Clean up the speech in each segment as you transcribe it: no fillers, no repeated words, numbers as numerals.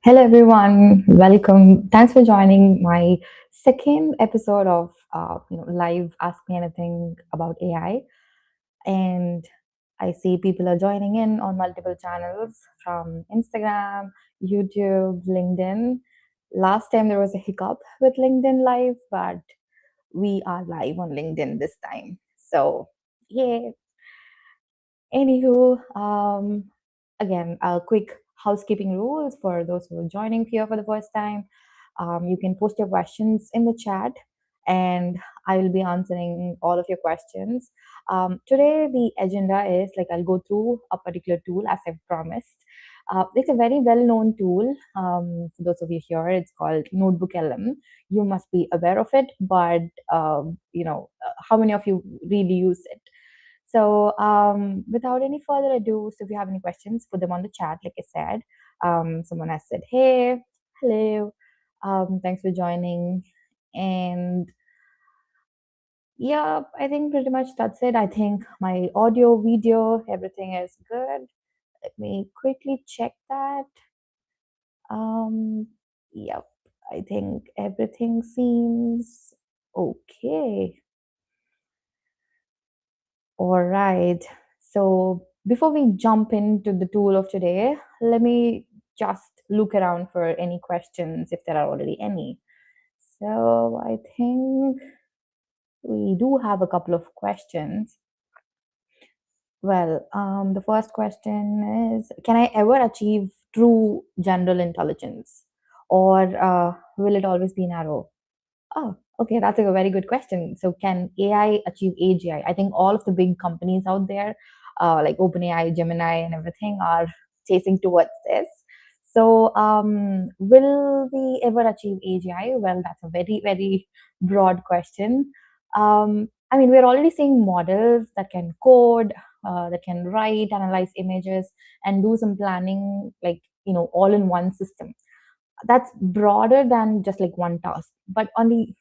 Hello, everyone. Welcome. Thanks for joining my second episode of live Ask Me Anything about AI. And I see people are joining in on multiple channels from Instagram, YouTube, LinkedIn. Last time there was a hiccup with LinkedIn Live, but we are live on LinkedIn this time. So, yeah. Anywho, again, a quick housekeeping rules for those who are joining here for the first time. You can post your questions in the chat, and I will be answering all of your questions. Today, the agenda is like I'll go through a particular tool as I've promised. It's a very well-known tool. For those of you here, it's called NotebookLM. You must be aware of it, but how many of you really use it? So, without any further ado, so if you have any questions, put them on the chat. Like I said, someone has said, "Hey, hello, thanks for joining," and yeah, I think pretty much that's it. I think my audio, video, everything is good. Let me quickly check that. Um, yep, I think everything seems okay. All right. So before we jump into the tool of today, let me just look around for any questions if there are already any. So I think we do have a couple of questions. Well, the first question is, can I ever achieve true general intelligence, or will it always be narrow? Oh, okay, that's a very good question. So, can AI achieve AGI? I think all of the big companies out there, like OpenAI, Gemini, and everything, are chasing towards this. So, will we ever achieve AGI? Well, that's a very, very broad question. I mean, we're already seeing models that can code, that can write, analyze images, and do some planning, like, all in one system. That's broader than just like one task. But on the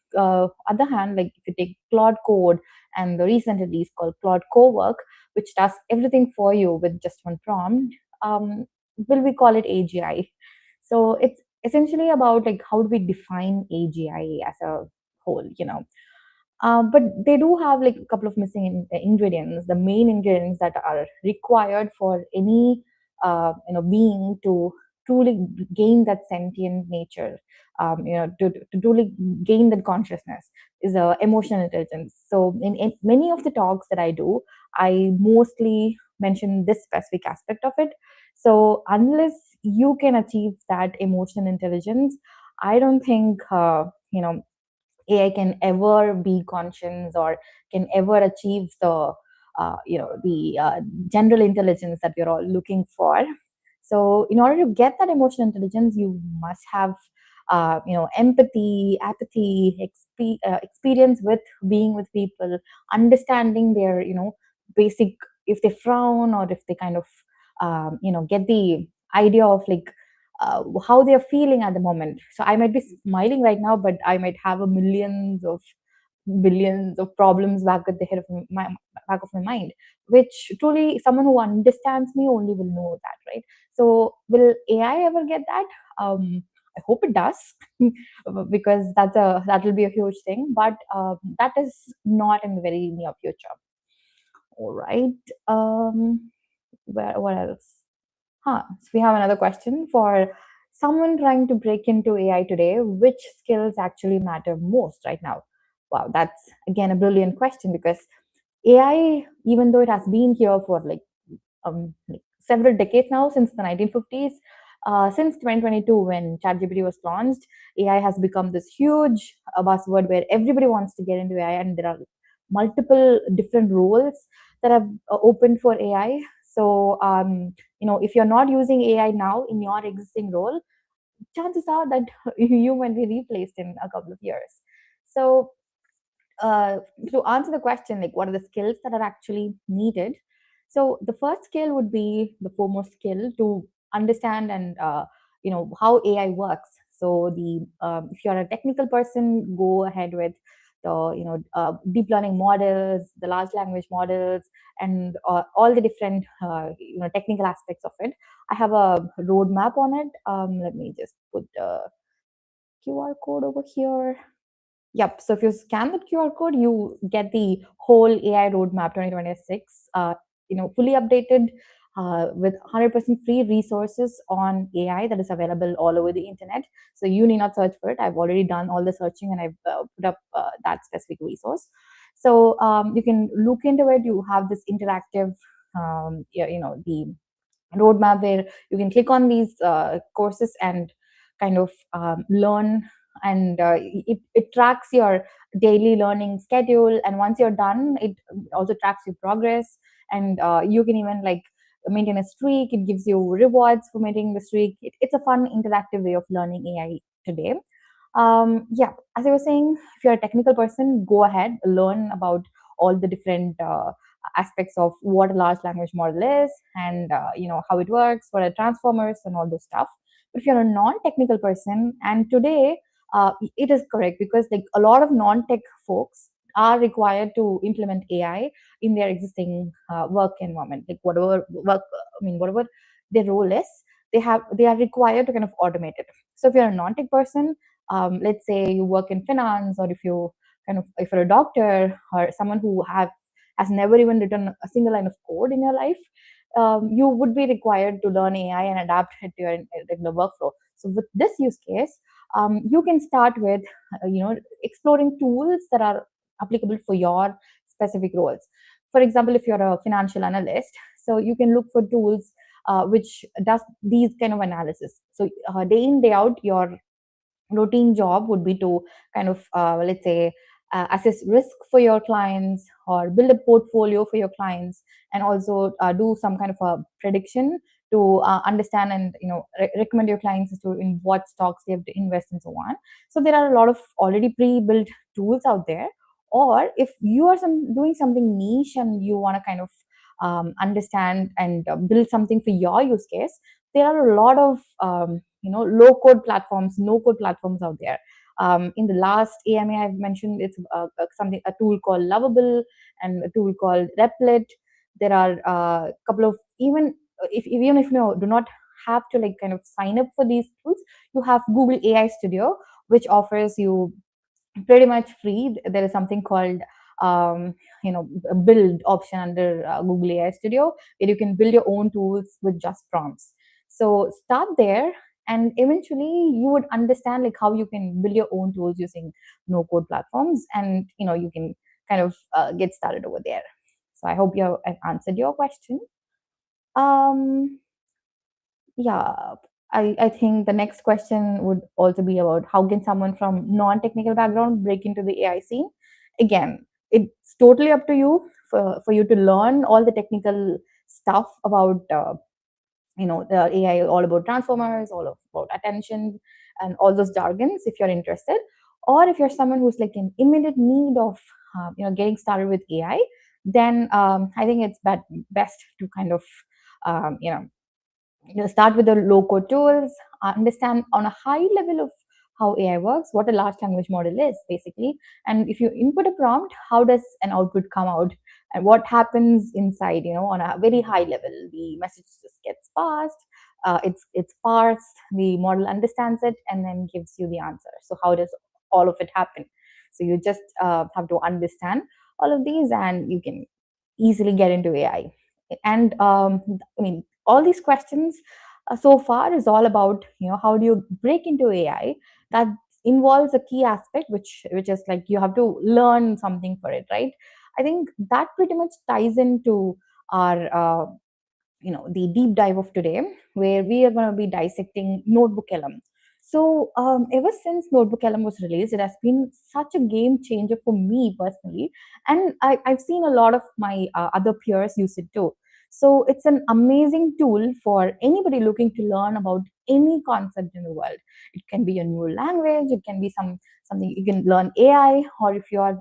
other hand, like if you take Claude Code and the recent release called Claude Cowork, which does everything for you with just one prompt, will we call it AGI? So it's essentially about like how do we define AGI as a whole. But they do have like a couple of missing ingredients, the main ingredients that are required for any being to truly gain that sentient nature, to truly gain that consciousness is emotional intelligence. So in many of the talks that I do, I mostly mention this specific aspect of it. So unless you can achieve that emotional intelligence, I don't think AI can ever be conscious or can ever achieve the general intelligence that we're all looking for. So, in order to get that emotional intelligence, you must have empathy, apathy, experience with being with people, understanding their basic, if they frown or if they kind of get the idea of like how they're feeling at the moment. So I might be smiling right now, but I might have a millions of billions of problems back at the head of my back of my mind, which truly someone who understands me only will know that, right? So will AI ever get that? I hope it does, because that will be a huge thing. But that is not in the very near future. All right. What else? So we have another question for someone trying to break into AI today. Which skills actually matter most right now? Wow, that's again a brilliant question, because AI, even though it has been here for like several decades now, since the 1950s, since 2022 when ChatGPT was launched, AI has become this huge buzzword where everybody wants to get into AI, and there are multiple different roles that have opened for AI. So, if you're not using AI now in your existing role, chances are that you might be replaced in a couple of years. So, uh, to answer the question, like what are the skills that are actually needed? So the first skill would be the foremost skill to understand and how AI works. So the if you're a technical person, go ahead with the deep learning models, the large language models, and all the different technical aspects of it. I have a roadmap on it. Let me just put the QR code over here. Yep. So if you scan the QR code, you get the whole AI roadmap 2026, fully updated with 100% free resources on AI that is available all over the internet. So you need not search for it. I've already done all the searching and I've put up that specific resource. So you can look into it. You have this interactive, the roadmap where you can click on these courses and kind of learn, and it tracks your daily learning schedule, and once you're done, it also tracks your progress, and you can even like maintain a streak. It gives you rewards for maintaining the streak. It's a fun interactive way of learning AI today. Yeah, as I was saying, if you're a technical person, go ahead, learn about all the different aspects of what a large language model is, and how it works, what are transformers and all those stuff. But if you're a non-technical person, and today it is correct, because like a lot of non-tech folks are required to implement AI in their existing work environment, like whatever work, whatever their role is, they are required to kind of automate it. So if you're a non-tech person, let's say you work in finance, or if you're a doctor or someone who has never even written a single line of code in your life, you would be required to learn AI and adapt it to your regular workflow. So with this use case, you can start with exploring tools that are applicable for your specific roles. For example, if you're a financial analyst, so you can look for tools which does these kind of analysis. So day in, day out, your routine job would be to kind of let's say assess risk for your clients, or build a portfolio for your clients, and also do some kind of a prediction to understand and recommend your clients as to in what stocks they have to invest and so on. So there are a lot of already pre-built tools out there. Or if you are doing something niche and you want to kind of understand and build something for your use case, there are a lot of low code platforms, no code platforms out there. In the last AMA I've mentioned, it's a tool called Lovable and a tool called Replit. There are a couple of, even if you do not have to like kind of sign up for these tools, you have Google AI Studio, which offers you pretty much free. There is something called a build option under Google AI Studio, where you can build your own tools with just prompts. So start there, and eventually you would understand like how you can build your own tools using no code platforms, and you can kind of get started over there. So I hope I've answered your question. um yeah, I think the next question would also be about how can someone from non-technical background break into the AI scene. Again, it's totally up to you for you to learn all the technical stuff about the AI, all about transformers, about attention, and all those jargons if you're interested. Or if you're someone who's like in immediate need of getting started with AI, then I think it's best to kind of um, you know start with the low code tools, understand on a high level of how AI works, what a large language model is basically. And if you input a prompt, how does an output come out, and what happens inside, on a very high level. The message just gets passed, it's parsed, the model understands it, and then gives you the answer. So how does all of it happen? So you just have to understand all of these, and you can easily get into AI. And all these questions so far is all about how do you break into AI. That involves a key aspect, which is like you have to learn something for it, right? I think that pretty much ties into our the deep dive of today, where we are going to be dissecting NotebookLM. So ever since NotebookLM was released, it has been such a game changer for me personally, and I've seen a lot of my other peers use it too. So it's an amazing tool for anybody looking to learn about any concept in the world. It can be a new language, it can be something you can learn AI, or if you are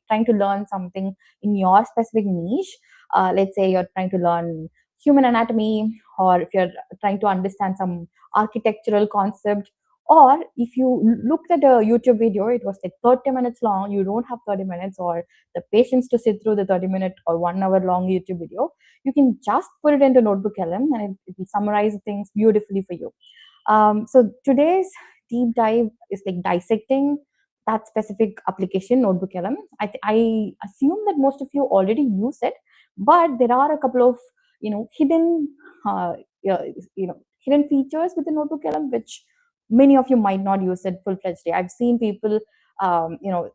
trying to learn something in your specific niche. Let's say you're trying to learn human anatomy, or if you're trying to understand some architectural concept, Or if you looked at a YouTube video, it was like 30 minutes long, you don't have 30 minutes or the patience to sit through the 30-minute or 1 hour long YouTube video, you can just put it into NotebookLM and it will summarize things beautifully for you. So today's deep dive is like dissecting that specific application, NotebookLM. I assume that most of you already use it, but there are a couple of hidden yeah, hidden features within NotebookLM which many of you might not use it full-fledged. I've seen people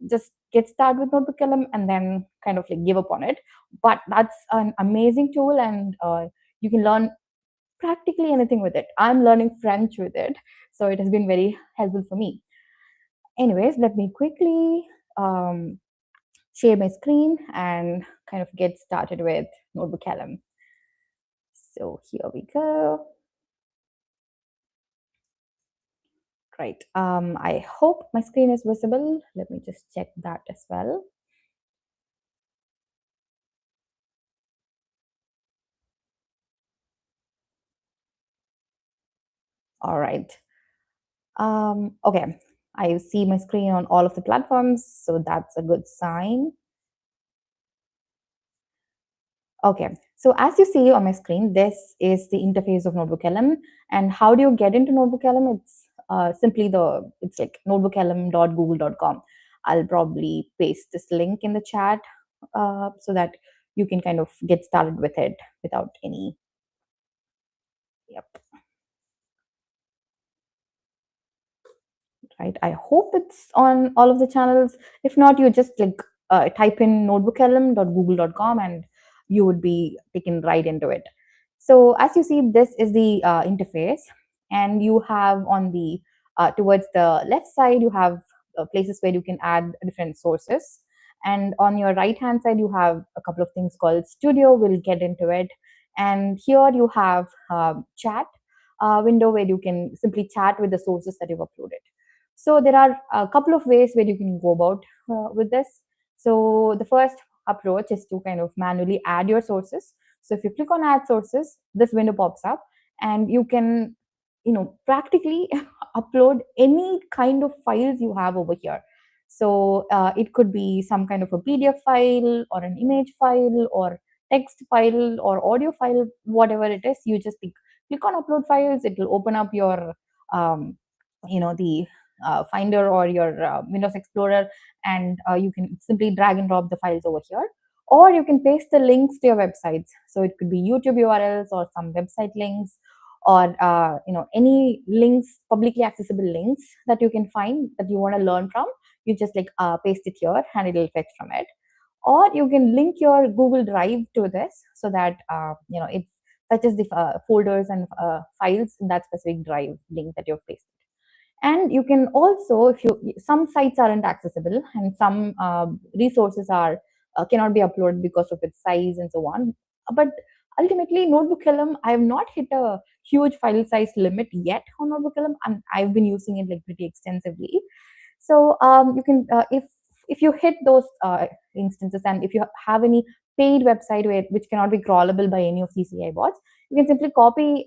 just get started with NotebookLM and then kind of like give up on it. But that's an amazing tool, and you can learn practically anything with it. I'm learning French with it, so it has been very helpful for me. Anyways, let me quickly share my screen and kind of get started with NotebookLM. So here we go. Great. I hope my screen is visible. Let me just check that as well. All right. Okay. I see my screen on all of the platforms, so that's a good sign. Okay, so as you see on my screen, this is the interface of NotebookLM. And how do you get into NotebookLM? It's it's like notebooklm.google.com. I'll probably paste this link in the chat so that you can kind of get started with it without any. Yep. Right. I hope it's on all of the channels. If not, you just like type in notebooklm.google.com and you would be taken right into it. So as you see, this is the interface, and you have on the towards the left side, you have places where you can add different sources. And on your right hand side, you have a couple of things called Studio. We'll get into it. And here you have chat window where you can simply chat with the sources that you've uploaded. So there are a couple of ways where you can go about with this. So the first approach is to kind of manually add your sources. So if you click on add sources, this window pops up and you can, practically upload any kind of files you have over here. So it could be some kind of a PDF file or an image file or text file or audio file, whatever it is. You just click on upload files. It will open up your, the Finder or your Windows Explorer, and you can simply drag and drop the files over here. Or you can paste the links to your websites. So it could be YouTube URLs or some website links, or any links, publicly accessible links that you can find that you want to learn from. You just paste it here and it will fetch from it. Or you can link your Google Drive to this so that it fetches the folders and files in that specific drive link that you've pasted. And you can also, if you some sites aren't accessible and some resources are cannot be uploaded because of its size and so on. But ultimately, NotebookLM, I have not hit a huge file size limit yet on NotebookLM, and I've been using it pretty extensively. So you can, if you hit those instances, and if you have any paid website which cannot be crawlable by any of these AI bots, you can simply copy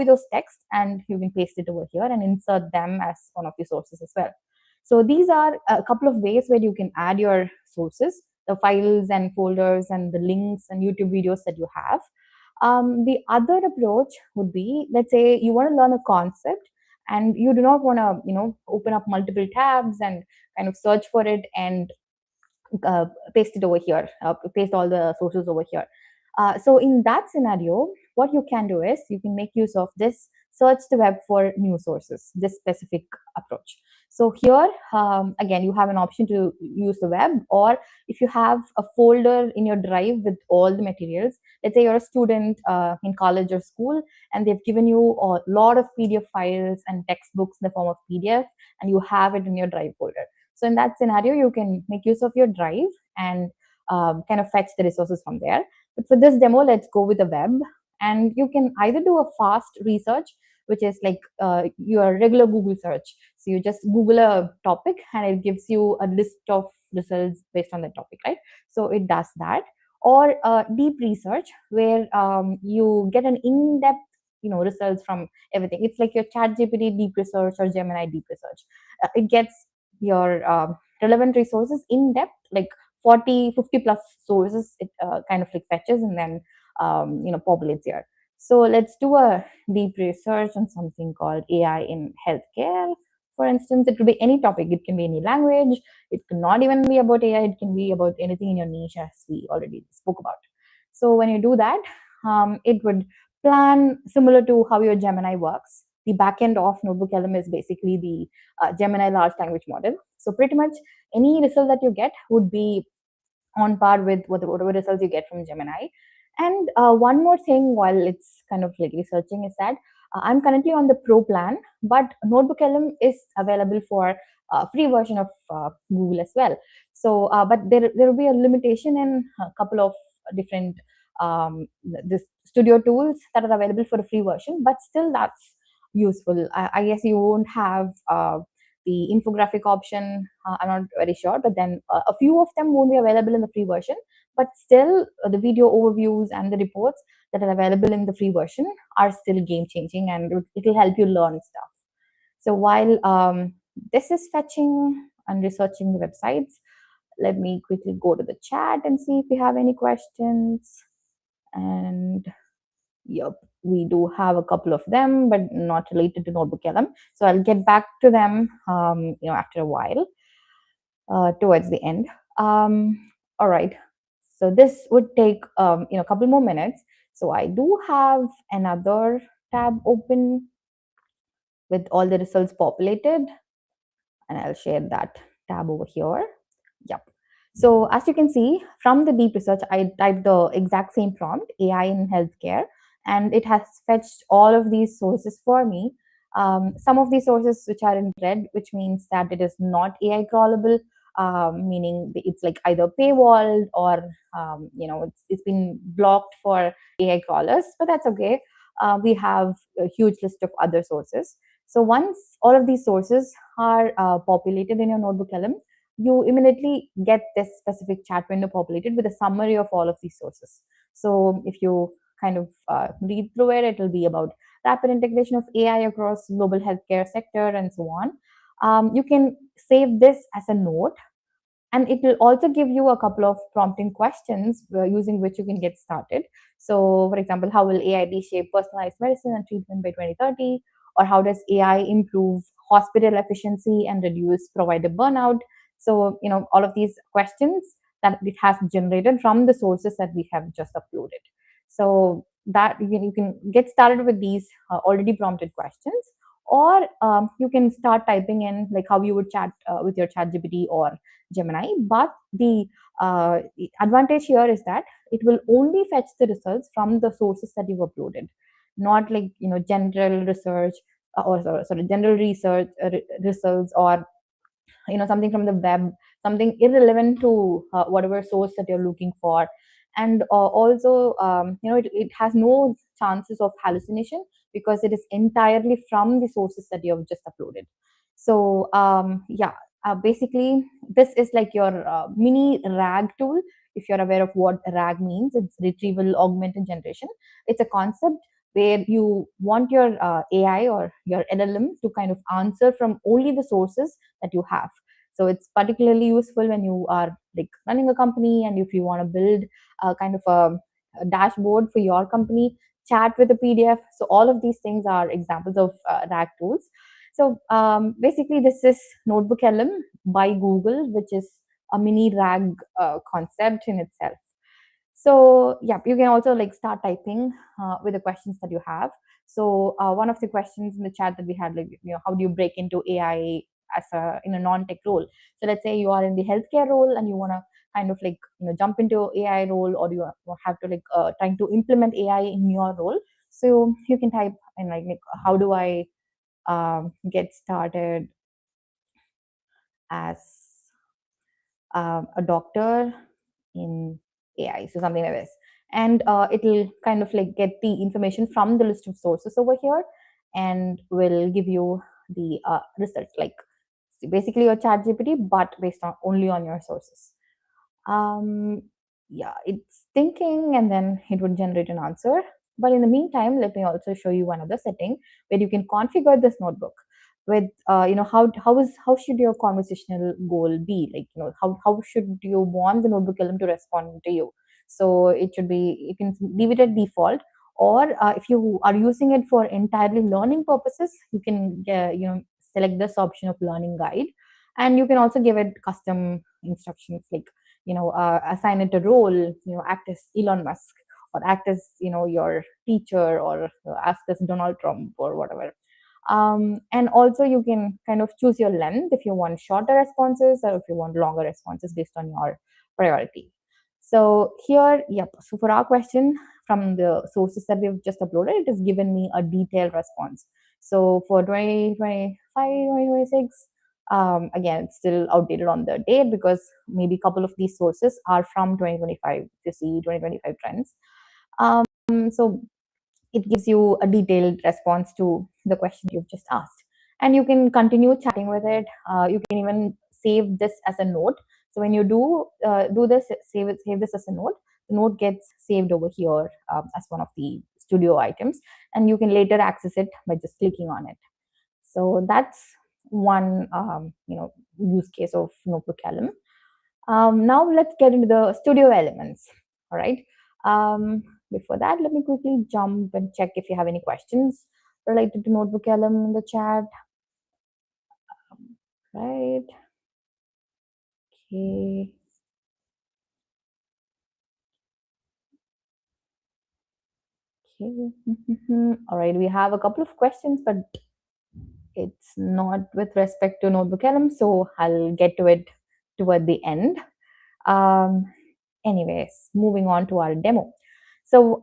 those texts and you can paste it over here and insert them as one of the sources as well. So these are a couple of ways where you can add your sources, the files and folders and the links and YouTube videos that you have. The other approach would be, let's say you want to learn a concept and you do not want to open up multiple tabs and kind of search for it and paste it over here, paste all the sources over here. So in that scenario, what you can do is you can make use of this search the web for new sources, this specific approach. So here, again, you have an option to use the web, or if you have a folder in your drive with all the materials, let's say you're a student in college or school, and they've given you a lot of PDF files and textbooks in the form of PDF, and you have it in your drive folder. So in that scenario, you can make use of your drive and kind of fetch the resources from there. But for this demo, let's go with the web. And you can either do a fast research, which is like your regular Google search. So you just Google a topic and it gives you a list of results based on that topic, right? So it does that. Or deep research, where you get an in-depth results from everything. It's like your ChatGPT deep research or Gemini deep research. It gets your relevant resources in depth, like 40, 50 plus sources. It kind of like fetches and then populates here. So let's do a deep research on something called AI in healthcare. For instance, it could be any topic. It can be any language. It cannot even be about AI. It can be about anything in your niche, as we already spoke about. So when you do that, it would plan similar to how your Gemini works. The backend of NotebookLM is basically the Gemini large language model. So pretty much any result that you get would be on par with whatever results you get from Gemini. And one more thing while it's kind of like researching is that I'm currently on the Pro plan, but NotebookLM is available for free version of Google as well. So, but there will be a limitation in a couple of different this studio tools that are available for a free version, but still that's useful. I guess you won't have the infographic option. I'm not very sure, but then a few of them won't be available in the free version, but still the video overviews and the reports that are available in the free version are still game changing, and it will help you learn stuff. So while this is fetching and researching the websites, let me quickly go to the chat and see if we have any questions. And yep, we do have a couple of them, but not related to NotebookLM. So I'll get back to them, after a while, towards the end. All right. So this would take, a couple more minutes. So I do have another tab open with all the results populated, and I'll share that tab over here. Yep. So as you can see from the deep research, I typed the exact same prompt, AI in healthcare, and it has fetched all of these sources for me. Some of these sources which are in red, which means that it is not AI crawlable, meaning it's like either paywalled or it's been blocked for AI crawlers, but that's okay. We have a huge list of other sources. So once all of these sources are populated in your NotebookLM, you immediately get this specific chat window populated with a summary of all of these sources. So if you kind of read through it, it will be about rapid integration of AI across global healthcare sector and so on. You can save this as a note, and it will also give you a couple of prompting questions using which you can get started. So for example, how will AI reshape personalized medicine and treatment by 2030? Or how does AI improve hospital efficiency and reduce provider burnout? So, all of these questions that it has generated from the sources that we have just uploaded. So that you can get started with these already prompted questions, or you can start typing in like how you would chat with your ChatGPT or Gemini. But the advantage here is that it will only fetch the results from the sources that you've uploaded, not like general research or sorry general research results, or something from the web, something irrelevant to whatever source that you're looking for. And also it has no chances of hallucination because it is entirely from the sources that you have just uploaded. So basically this is like your mini RAG tool. If you're aware of what RAG means, it's retrieval augmented generation. It's a concept where you want your AI or your LLM to kind of answer from only the sources that you have. So it's particularly useful when you are like running a company, and if you want to build a kind of a dashboard for your company, chat with a PDF. So all of these things are examples of RAG tools. So basically this is NotebookLM by Google, which is a mini RAG concept in itself. So yeah, you can also like start typing with the questions that you have. So one of the questions in the chat that we had, like, how do you break into AI as in a non-tech role? So let's say you are in the healthcare role and you want to kind of like jump into AI role, or you have to like trying to implement AI in your role. So you can type in like how do I get started as a doctor in AI, so something like this. And it'll kind of like get the information from the list of sources over here, and will give you the result, like basically your ChatGPT, but based on only on your sources. Yeah, it's thinking, and then it would generate an answer. But in the meantime, let me also show you another setting where you can configure this notebook with how should your conversational goal be, like how should you want the NotebookLM to respond to you. So it should be, you can leave it at default, or if you are using it for entirely learning purposes, you can select this option of learning guide, and you can also give it custom instructions, like assign it a role, act as Elon Musk, or act as your teacher, or act as Donald Trump, or whatever. And also you can kind of choose your length, if you want shorter responses or if you want longer responses based on your priority. So here, yep, so for our question, from the sources that we've just uploaded, it has given me a detailed response. So for 2025, 2026, again, it's still outdated on the date, because maybe a couple of these sources are from 2025 to see 2025 trends. So it gives you a detailed response to the question you've just asked, and you can continue chatting with it. You can even save this as a note. So when you do this, save this as a note. The note gets saved over here as one of the studio items, and you can later access it by just clicking on it. So that's one use case of NotebookLM. Now let's get into the studio elements. All right. Before that, let me quickly jump and check if you have any questions related to NotebookLM in the chat. Right. Okay. Okay. All right. We have a couple of questions, but it's not with respect to NotebookLM, so I'll get to it toward the end. Anyways, moving on to our demo. So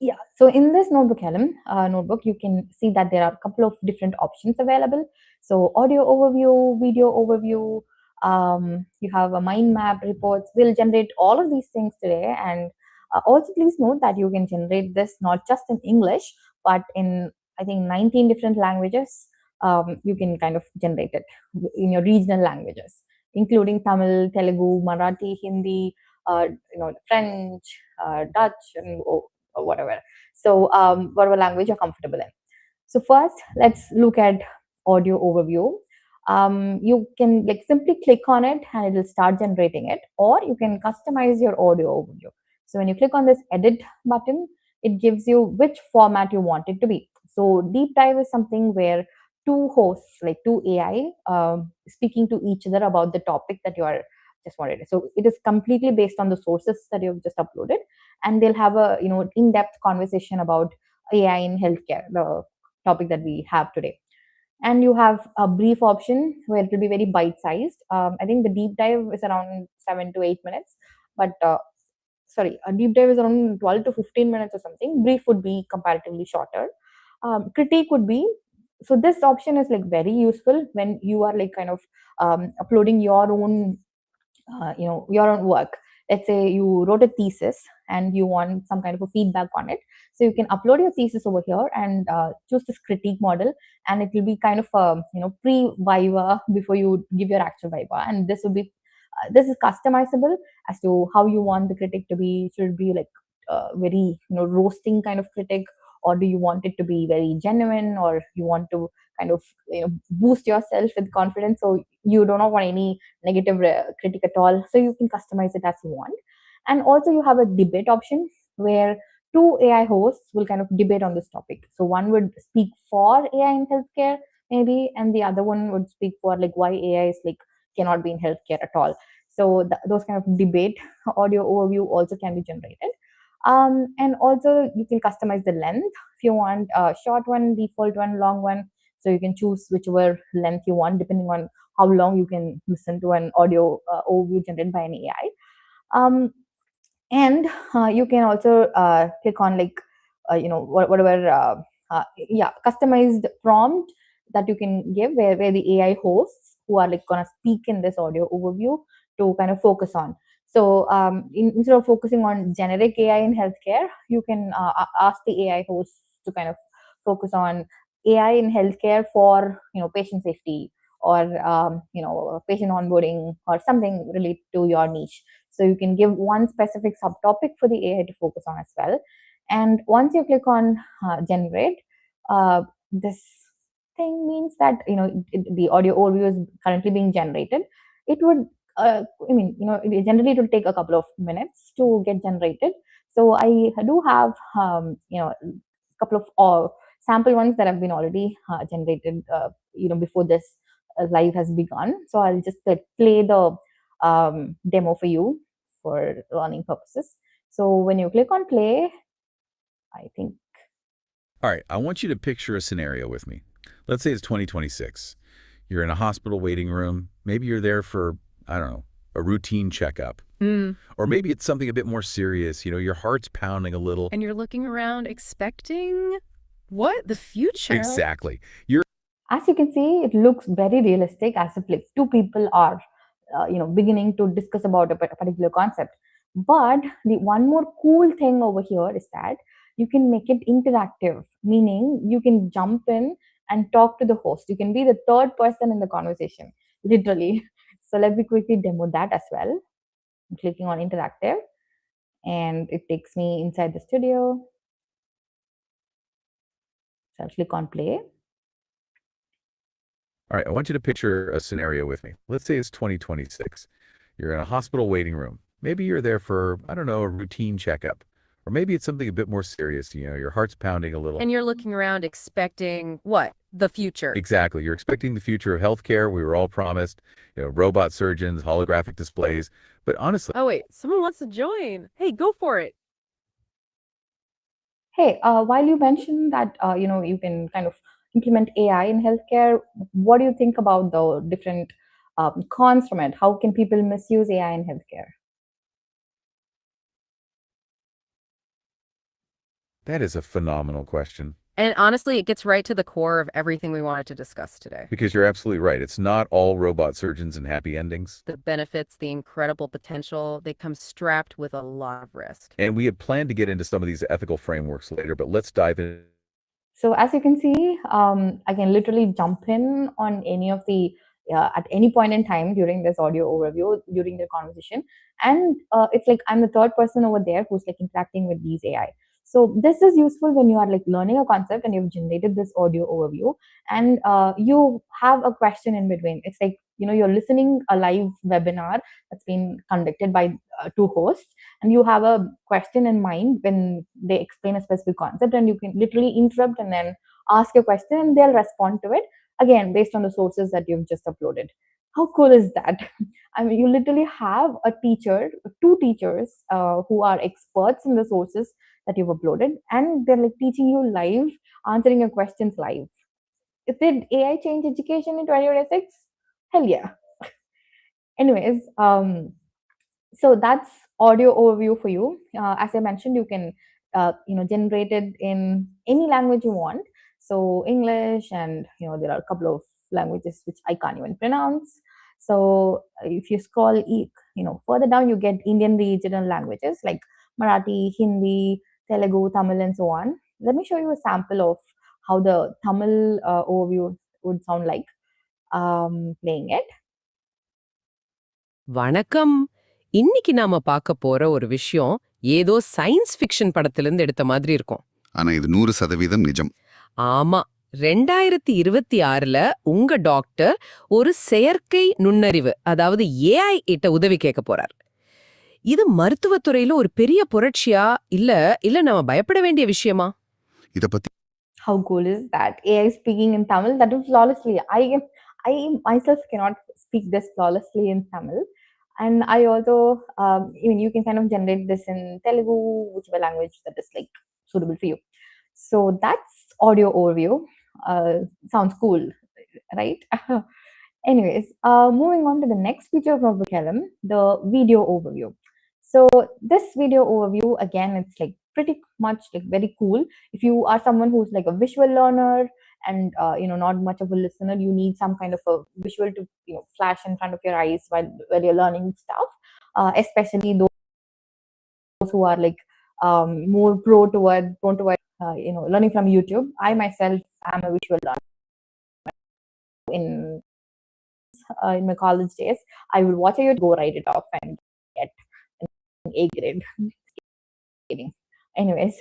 yeah, so in this NotebookLM notebook, you can see that there are a couple of different options available. So audio overview, video overview, you have a mind map, reports. We'll generate all of these things today. And also please note that you can generate this not just in English, but in, I think, 19 different languages. You can kind of generate it in your regional languages, including Tamil, Telugu, Marathi, Hindi, French, Dutch, and or whatever. So whatever language you're comfortable in. So first, let's look at audio overview. You can simply click on it and it will start generating it, or you can customize your audio overview. So when you click on this edit button, it gives you which format you want it to be. So deep dive is something where two hosts, like two AI, speaking to each other about the topic that you are just wanted. So it is completely based on the sources that you've just uploaded, and they'll have a in-depth conversation about AI in healthcare, the topic that we have today. And you have a brief option where it will be very bite-sized. I think the deep dive is around 7 to 8 minutes, but sorry, a deep dive is around 12 to 15 minutes or something. Brief would be comparatively shorter. Critique would be, so this option is very useful when you are kind of uploading your own your own work. Let's say you wrote a thesis and you want some kind of a feedback on it, so you can upload your thesis over here and choose this critique model, and it will be kind of a pre-viva before you give your actual viva, and this will be this is customizable as to how you want the critic to be. Should it be very roasting kind of critic, or do you want it to be very genuine, or you want to kind of boost yourself with confidence, so you do not want any negative critic at all, so you can customize it as you want. And also you have a debate option where two AI hosts will kind of debate on this topic. So one would speak for AI in healthcare maybe, and the other one would speak for why AI is cannot be in healthcare at all. So those kind of debate audio overview also can be generated. And also you can customize the length if you want a short one, default one, long one. So you can choose whichever length you want depending on how long you can listen to an audio overview generated by an AI. And you can also click on whatever customized prompt that you can give, where the AI hosts who are gonna speak in this audio overview to kind of focus on. So instead of focusing on generic AI in healthcare, you can ask the AI hosts to kind of focus on AI in healthcare for patient safety, or patient onboarding, or something related to your niche. So you can give one specific subtopic for the AI to focus on as well. And once you click on generate, this thing means that the audio overview is currently being generated. It would generally it will take a couple of minutes to get generated. So I do have a couple of sample ones that have been already generated before this live has begun. So I'll just play the demo for you for learning purposes. So when you click on play, I think. All right, I want you to picture a scenario with me. Let's say it's 2026. You're in a hospital waiting room. Maybe you're there for, I don't know, a routine checkup. Or maybe it's something a bit more serious. Your heart's pounding a little. And you're looking around expecting what? The future? Exactly. As you can see, it looks very realistic, as if like two people are beginning to discuss about a particular concept. But the one more cool thing over here is that you can make it interactive, meaning you can jump in and talk to the host. You can be the third person in the conversation, literally. So let me quickly demo that as well. I'm clicking on interactive and it takes me inside the studio. So I'll click on play. All right, I want you to picture a scenario with me. Let's say it's 2026. You're in a hospital waiting room. Maybe you're there for, I don't know, a routine checkup. Or maybe it's something a bit more serious. Your heart's pounding a little. And you're looking around expecting what? The future. Exactly. You're expecting the future of healthcare. We were all promised, robot surgeons, holographic displays. But honestly... Oh, wait, someone wants to join. Hey, go for it. Hey, while you mentioned that, you can kind of implement AI in healthcare, what do you think about the different cons from it? How can people misuse AI in healthcare? That is a phenomenal question. And honestly, it gets right to the core of everything we wanted to discuss today. Because you're absolutely right. It's not all robot surgeons and happy endings. The benefits, the incredible potential, they come strapped with a lot of risk. And we had planned to get into some of these ethical frameworks later, but let's dive in. So as you can see, I can literally jump in on any of the at any point in time during this audio overview, during the conversation. And it's like I'm the third person over there who's like interacting with these AI. So this is useful when you are like learning a concept and you've generated this audio overview and you have a question in between. It's like, you're listening a live webinar that's been conducted by two hosts, and you have a question in mind when they explain a specific concept, and you can literally interrupt and then ask a question and they'll respond to it, again, based on the sources that you've just uploaded. How cool is that? I mean, you literally have a teacher, two teachers who are experts in the sources that you've uploaded, and they're like teaching you live, answering your questions live. Did AI change education in 2026? Hell yeah. Anyways, so that's audio overview for you. As I mentioned, you can generate it in any language you want. So English, and there are a couple of languages which I can't even pronounce. So if you scroll further down, you get Indian regional languages like Marathi, Hindi, Telugu, Tamil, and so on. Let me show you a sample of how the Tamil overview would sound like. Playing it. வணக்கம். இன்னைக்கு நாம பார்க்க போற ஒரு விஷயம் ஏதோ science fiction படத்திலிருந்து எடுத்த மாதிரி இருக்கும். ஆனா இது 100% நிஜம். ஆமா. 2026ல உங்க டாக்டர் ஒரு செயற்கை நுண்ணறிவு, அதாவது AI கிட்ட உதவி கேட்க போறார். இது மருத்துவத்துறையில ஒரு பெரிய புரட்சியா இல்ல நாம பயப்பட வேண்டிய விஷயமா? இத பத்தி How cool is that? AI speaking in Tamil, that is flawlessly. I myself cannot speak this flawlessly in Tamil. And I also, you can kind of generate this in Telugu, whichever language that is like suitable for you. So that's audio overview. Sounds cool, right? Anyways, moving on to the next feature of NotebookLM, the video overview. So this video overview, again, it's like pretty much like very cool. If you are someone who's like a visual learner and not much of a listener, you need some kind of a visual to flash in front of your eyes while you're learning stuff, especially those who are like more prone toward learning from YouTube. I myself am a visual learner. In my college days, I would watch a YouTube, go write it off and get an A grade. Anyways,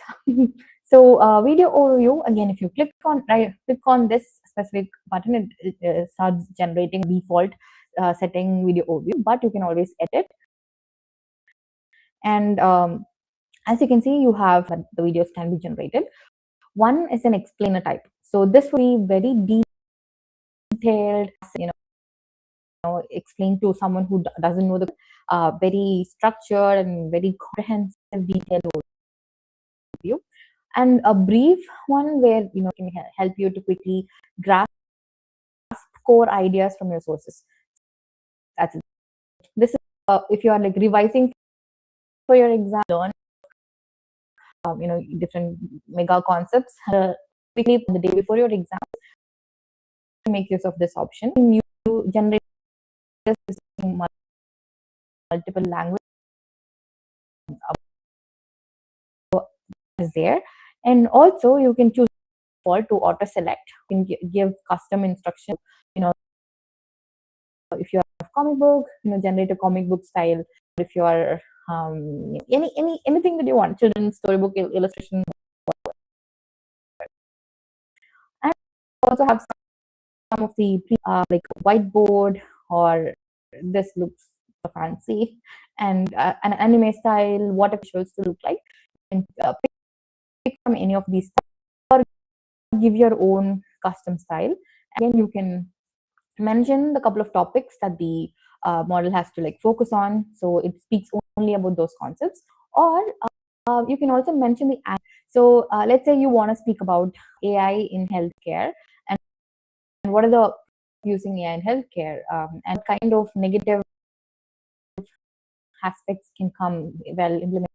so video overview, again, if you click on this specific button, it starts generating default setting video overview, but you can always edit. And as you can see, you have the videos can be generated. One is an explainer type. So this will be very detailed, explain to someone who doesn't know the very structured and very comprehensive detailed overview. And a brief one where can help you to quickly grasp core ideas from your sources. That's it. This is if you are like revising for your exam, learn different mega concepts quickly on the day before your exam. Make use of this option. You generate this using multiple languages is there, and also you can choose to auto select. You can give custom instruction. If you have comic book, generate a comic book style. If you are anything that you want, children's storybook, illustration, and also have some of the like whiteboard, or this looks fancy, and an anime style, what visuals to look like. And pick from any of these or give your own custom style. Again, you can mention the couple of topics that the model has to like focus on, so it speaks only about those concepts. Or you can also mention the so let's say you want to speak about AI in healthcare, and what are the using AI in healthcare, and kind of negative aspects can come well implemented.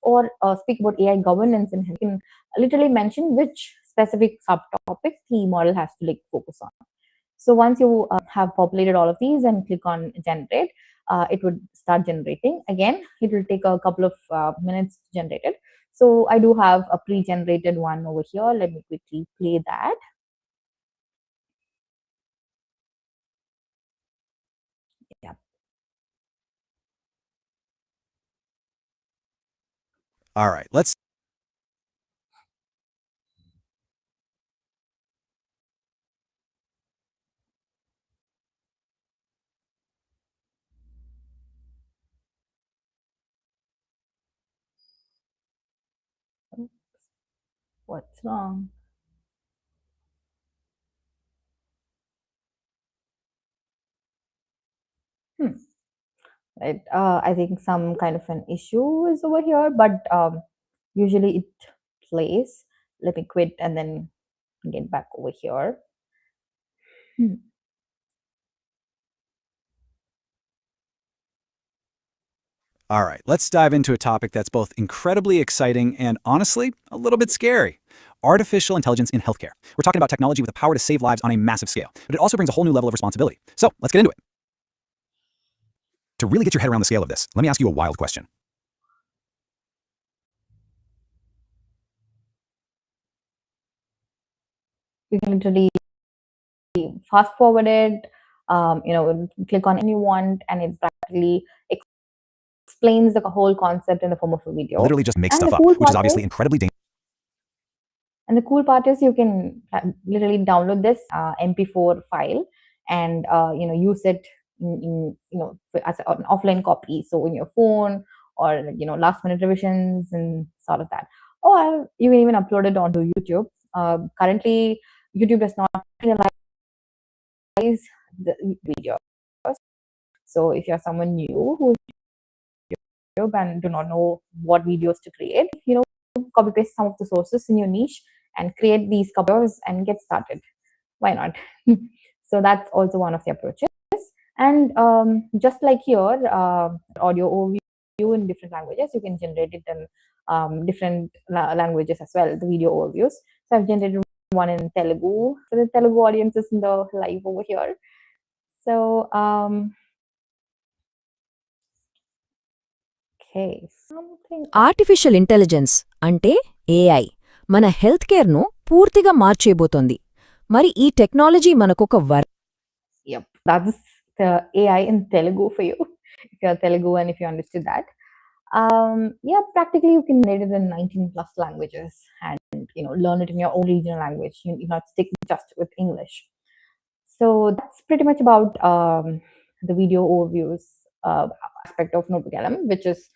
Or speak about AI governance, and you can literally mention which specific subtopic the model has to like focus on. So once you have populated all of these and click on generate, it would start generating. Again, it will take a couple of minutes to generate it. So I do have a pre-generated one over here. Let me quickly play that. Yeah. All right, let's. What's wrong? Right. I think some kind of an issue is over here, but usually it plays. Let me quit and then get back over here. All right, let's dive into a topic that's both incredibly exciting and, honestly, a little bit scary. Artificial intelligence in healthcare. We're talking about technology with the power to save lives on a massive scale, but it also brings a whole new level of responsibility. So let's get into it. To really get your head around the scale of this, let me ask you a wild question. You can literally fast forward it, click on any you want, and it practically explains the whole concept in the form of a video. Literally just make And stuff the up, cool which is part obviously is- incredibly dangerous. And the cool part is you can literally download this MP4 file and use it as an offline copy, so in your phone, or last minute revisions and sort of that. Or you can even upload it onto YouTube. Currently, YouTube does not penalize the videos. So if you're someone new who's YouTube and do not know what videos to create, copy paste some of the sources in your niche and create these videos and get started. Why not? So that's also one of the approaches. And just like here, audio overview in different languages, you can generate it in different languages as well, the video overviews. So I've generated one in Telugu for the Telugu audiences in the live over here. So okay, something. Artificial intelligence అంటే AI మన health కేర్ను పూర్తిగా మార్చేయబోతోంది. మరి ఈ technology మనకొక Yep, that's the AI in Telugu for you, if you're Telugu and if you understood that. Yeah, practically you can read it in 19 plus languages and learn it in your own regional language. You not stick just with English. So that's pretty much about the video overviews aspect of NotebookLM, which is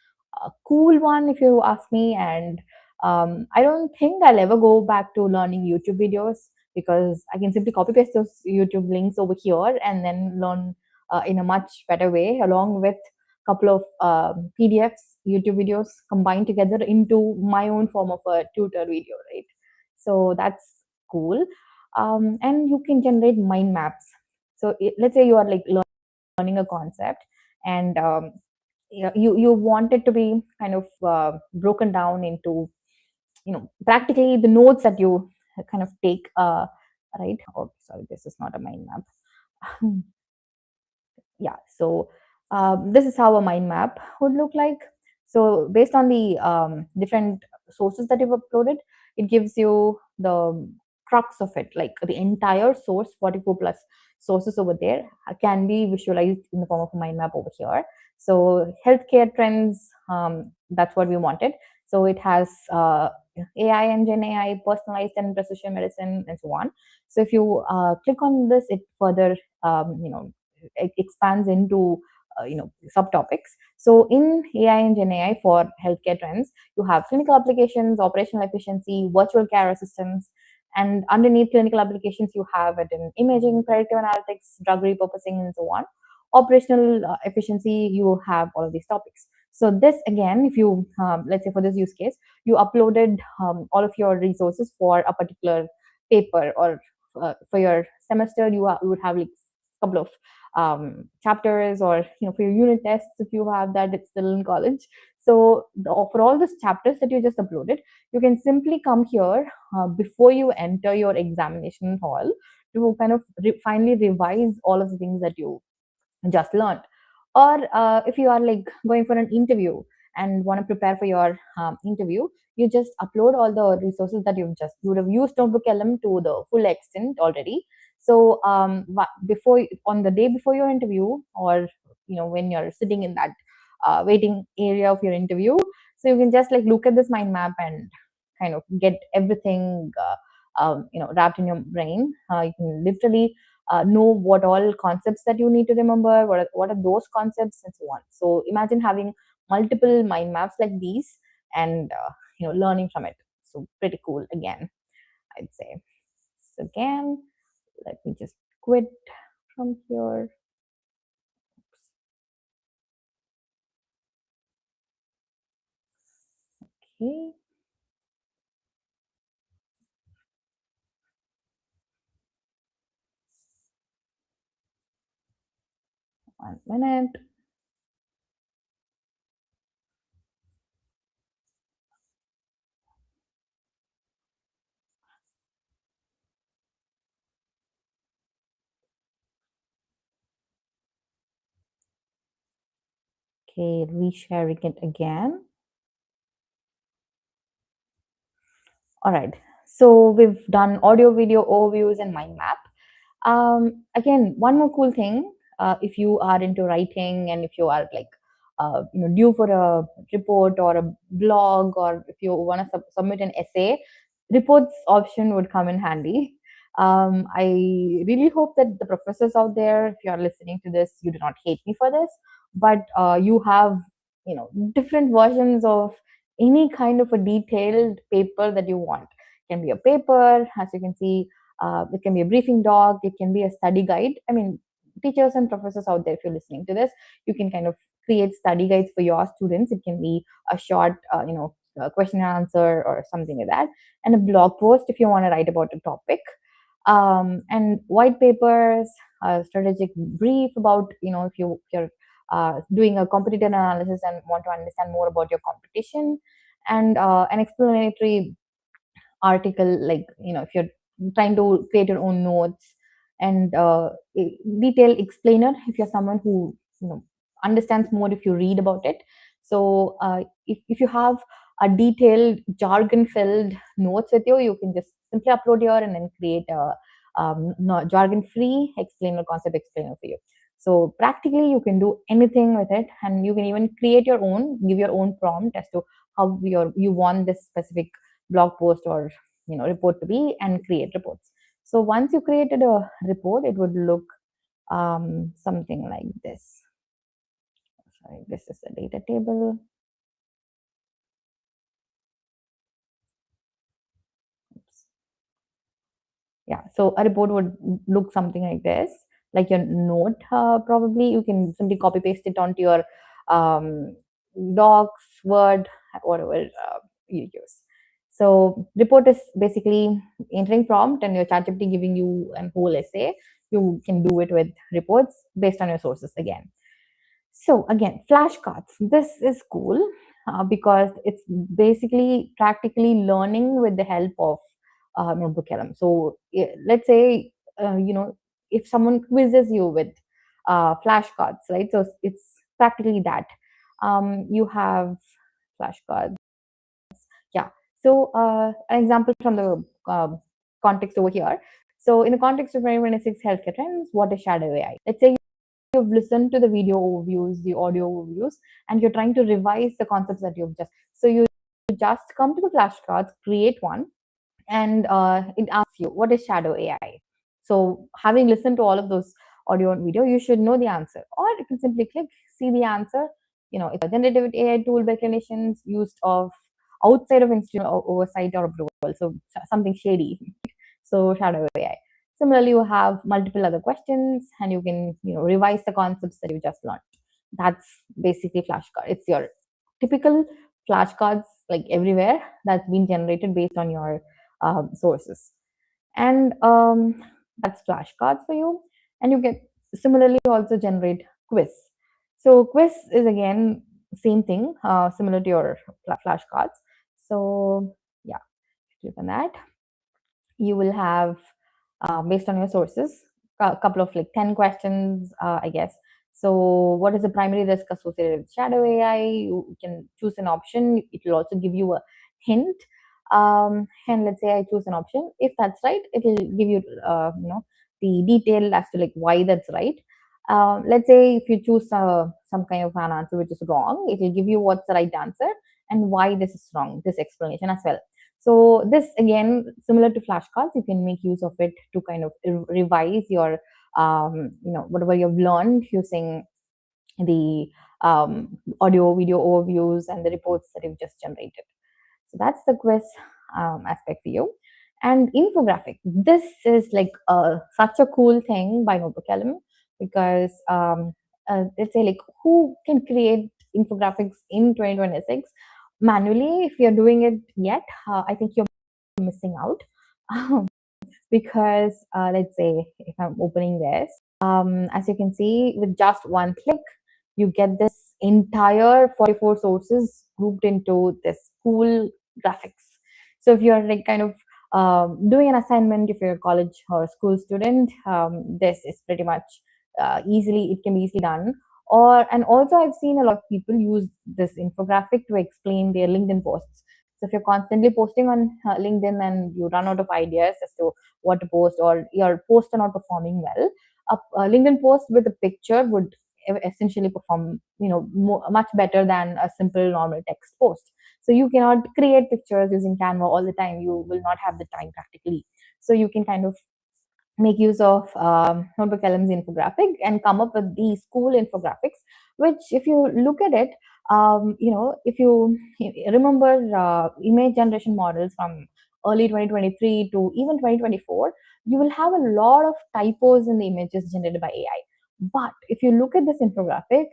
a cool one if you ask me. And I don't think I'll ever go back to learning YouTube videos, because I can simply copy paste those YouTube links over here and then learn in a much better way, along with a couple of PDFs, YouTube videos combined together into my own form of a tutor video, right? So that's cool. And you can generate mind maps. So let's say you are like learning a concept, and you want it to be kind of broken down into practically the notes that you kind of take, right? Oh, sorry, this is not a mind map. Yeah, so this is how a mind map would look like. So based on the different sources that you've uploaded, it gives you the crux of it, like the entire source, 44 plus sources over there can be visualized in the form of a mind map over here. So healthcare trends, that's what we wanted. So it has AI and GenAI, personalized and precision medicine, and so on. So if you click on this, it further it expands into subtopics. So in AI and GenAI for healthcare trends, you have clinical applications, operational efficiency, virtual care assistance, and underneath clinical applications, you have it in imaging, predictive analytics, drug repurposing, and so on. Operational efficiency, you have all of these topics. So this again, if you let's say for this use case, you uploaded all of your resources for a particular paper, or for your semester, you would have like a couple of chapters, or for your unit tests, if you have that, it's still in college. So for all these chapters that you just uploaded, you can simply come here before you enter your examination hall to kind of finally revise all of the things that you just learned. Or if you are like going for an interview and want to prepare for your interview, you just upload all the resources that you would have used NotebookLM to the full extent already. So before, on the day before your interview, or when you're sitting in that waiting area of your interview, so you can just like look at this mind map and kind of get everything wrapped in your brain. You can literally know what all concepts that you need to remember, what are those concepts, and so on. So imagine having multiple mind maps like these, and learning from it. So pretty cool again, I'd say. So again, let me just quit from here. Okay. 1 minute. Okay, resharing it again. All right, so we've done audio, video overviews, and mind map. Again, one more cool thing, if you are into writing, and if you are like due for a report or a blog, or if you want to submit an essay, reports option would come in handy. I really hope that the professors out there, if you are listening to this, you do not hate me for this, but you have different versions of any kind of a detailed paper that you want. It can be a paper, as you can see. It can be a briefing doc. It can be a study guide. I mean, teachers and professors out there, if you're listening to this, you can kind of create study guides for your students. It can be a short, question and answer or something like that, and a blog post if you want to write about a topic, and white papers, a strategic brief about, if you're doing a competitor analysis and want to understand more about your competition, and an explanatory article, like if you're trying to create your own notes, and a detailed explainer if you're someone who understands more if you read about it. So if you have a detailed jargon filled notes with you, you can just simply upload here and then create a jargon free explainer, concept explainer for you. So practically, you can do anything with it, and you can even create your own, give your own prompt as to how you want this specific blog post or report to be, and create reports. So once you created a report, it would look something like this. Sorry, this is the data table. Oops. Yeah, so a report would look something like this, like your note. Probably you can simply copy paste it onto your docs, Word, whatever you use. So report is basically entering prompt and your ChatGPT giving you a whole essay. You can do it with reports based on your sources again. So again, flashcards. This is cool because it's basically practically learning with the help of NotebookLM. So let's say if someone quizzes you with flashcards, right? So it's practically that. You have flashcards. Yeah. So an example from the context over here. So in the context of 2026 healthcare trends, what is shadow AI? Let's say you've listened to the video overviews, the audio overviews, and you're trying to revise the concepts that you've just. So you just come to the flashcards, create one, and it asks you, what is shadow AI? So having listened to all of those audio and video, you should know the answer. Or you can simply click, see the answer. It's a generative AI tool by clinicians used of outside of institutional oversight or approval. So something shady. So shadow AI. Similarly, you have multiple other questions, and you can revise the concepts that you just learned. That's basically flashcard. It's your typical flashcards like everywhere that's been generated based on your sources, and that's flashcards for you. And you can similarly also generate quiz. So quiz is again same thing, similar to your flashcards. So yeah, click on that. You will have based on your sources a couple of like 10 questions, I guess. So what is the primary risk associated with shadow AI? You can choose an option. It will also give you a hint. And let's say I choose an option. If that's right, it will give you the detail as to like why that's right. Let's say if you choose some kind of an answer which is wrong, it will give you what's the right answer and why this is wrong, this explanation as well. So this again, similar to flashcards, you can make use of it to kind of revise your, whatever you've learned using the audio, video overviews and the reports that you've just generated. So that's the quiz aspect for you. And infographic. This is like such a cool thing by NotebookLM because let's say like who can create infographics in 2026 manually? If you're doing it yet, I think you're missing out because let's say if I'm opening this, as you can see, with just one click, you get this entire 44 sources grouped into this cool graphics. So if you're like kind of doing an assignment, if you're a college or school student, this is pretty much it can be easily done. And also I've seen a lot of people use this infographic to explain their LinkedIn posts. So if you're constantly posting on LinkedIn and you run out of ideas as to what to post, or your posts are not performing well, a LinkedIn post with a picture would essentially perform much better than a simple normal text post. So you cannot create pictures using Canva all the time. You will not have the time practically. So you can kind of make use of NotebookLM's infographic and come up with these cool infographics, which if you look at it, if you remember image generation models from early 2023 to even 2024, you will have a lot of typos in the images generated by AI. But if you look at this infographic,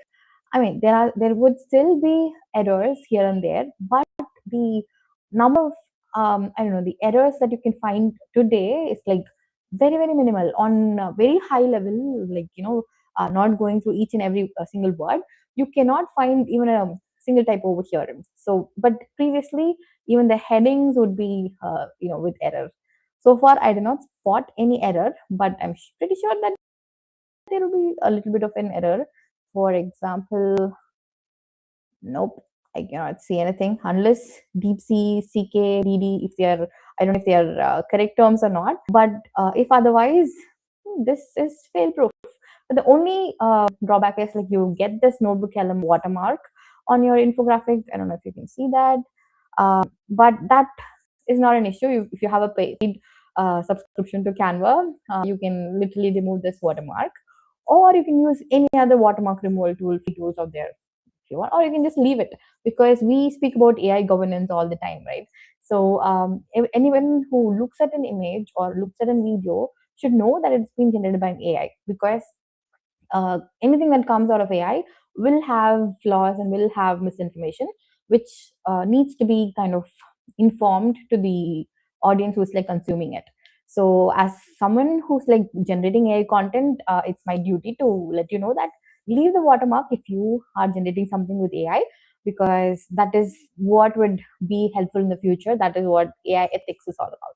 I mean, there would still be errors here and there, but the number of the errors that you can find today is like very, very minimal on a very high level, like not going through each and every single word. You cannot find even a single typo over here. So, but previously, even the headings would be with error. So far, I did not spot any error, but I'm pretty sure that there will be a little bit of an error. For example, nope, I cannot see anything unless 𝗵cie𝘀𝗃𝗿𝗆, if they are, I don't know if they are correct terms or not. But if otherwise, this is fail proof. But the only drawback is like you get this NotebookLM watermark on your infographic. I don't know if you can see that, but that is not an issue. If you have a paid subscription to Canva, you can literally remove this watermark, or you can use any other watermark removal free tools out there if you want, or you can just leave it, because we speak about AI governance all the time, right? So anyone who looks at an image or looks at a video should know that it's been generated by an AI, because anything that comes out of AI will have flaws and will have misinformation, which needs to be kind of informed to the audience who's like consuming it. So as someone who's like generating AI content, it's my duty to let you know that leave the watermark if you are generating something with AI, because that is what would be helpful in the future. That is what AI ethics is all about.